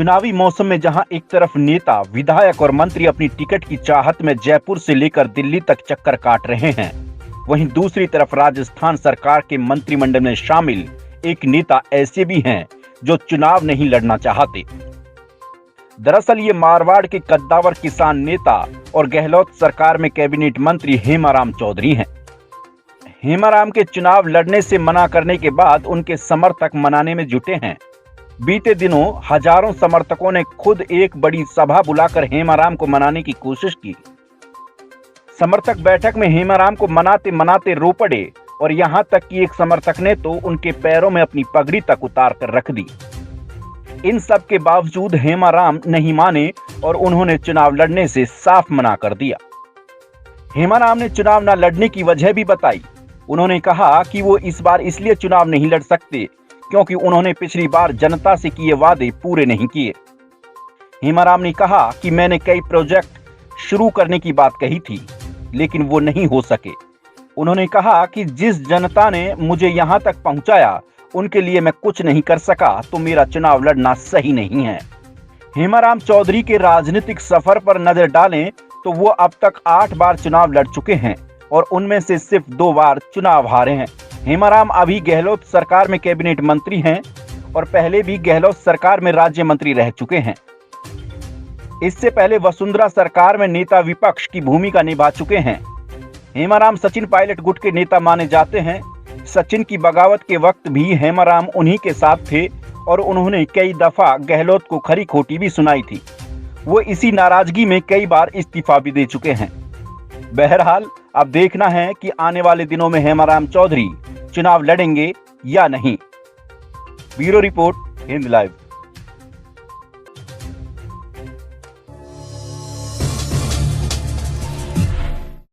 चुनावी मौसम में जहां एक तरफ नेता, विधायक और मंत्री अपनी टिकट की चाहत में जयपुर से लेकर दिल्ली तक चक्कर काट रहे हैं, वहीं दूसरी तरफ राजस्थान सरकार के मंत्रिमंडल में शामिल एक नेता ऐसे भी हैं जो चुनाव नहीं लड़ना चाहते। दरअसल ये मारवाड़ के कद्दावर किसान नेता और गहलोत सरकार में कैबिनेट मंत्री हेमाराम चौधरी हैं। हेमाराम के चुनाव लड़ने से मना करने के बाद उनके समर्थक मनाने में जुटे हैं। बीते दिनों हजारों समर्थकों ने खुद एक बड़ी सभा बुलाकर हेमाराम को मनाने की कोशिश की। समर्थक बैठक में हेमाराम को मनाते मनाते रो पड़े और यहां तक कि एक समर्थक ने तो उनके पैरों में अपनी पगड़ी तक उतार कर रख दी। इन सब के बावजूद हेमाराम नहीं माने और उन्होंने चुनाव लड़ने से साफ मना कर दिया। हेमाराम ने चुनाव न लड़ने की वजह भी बताई। उन्होंने कहा कि वो इस बार इसलिए चुनाव नहीं लड़ सकते क्योंकि उन्होंने पिछली बार जनता से किए वादे पूरे नहीं किए। हेमाराम ने कहा कि मैंने कई प्रोजेक्ट शुरू करने की बात कही थी, लेकिन वो नहीं हो सके। उन्होंने कहा कि जिस जनता ने मुझे यहां तक पहुंचाया उनके लिए मैं कुछ नहीं कर सका तो मेरा चुनाव लड़ना सही नहीं है। हेमाराम चौधरी के राजनीतिक सफर पर नजर डालें तो वो अब तक 8 बार चुनाव लड़ चुके हैं और उनमें से सिर्फ 2 बार चुनाव हारे हैं। हेमाराम अभी गहलोत सरकार में कैबिनेट मंत्री हैं और पहले भी गहलोत सरकार में राज्य मंत्री रह चुके हैं। इससे पहले वसुंधरा सरकार में नेता विपक्ष की भूमिका निभा चुके हैं। हेमाराम सचिन पायलट गुट के नेता माने जाते हैं। सचिन की बगावत के वक्त भी हेमाराम उन्हीं के साथ थे और उन्होंने कई दफा गहलोत को खरी खोटी भी सुनाई थी। वो इसी नाराजगी में कई बार इस्तीफा भी दे चुके हैं। बहरहाल अब देखना है कि आने वाले दिनों में हेमाराम चौधरी चुनाव लड़ेंगे या नहीं। Bureau report, Hind live.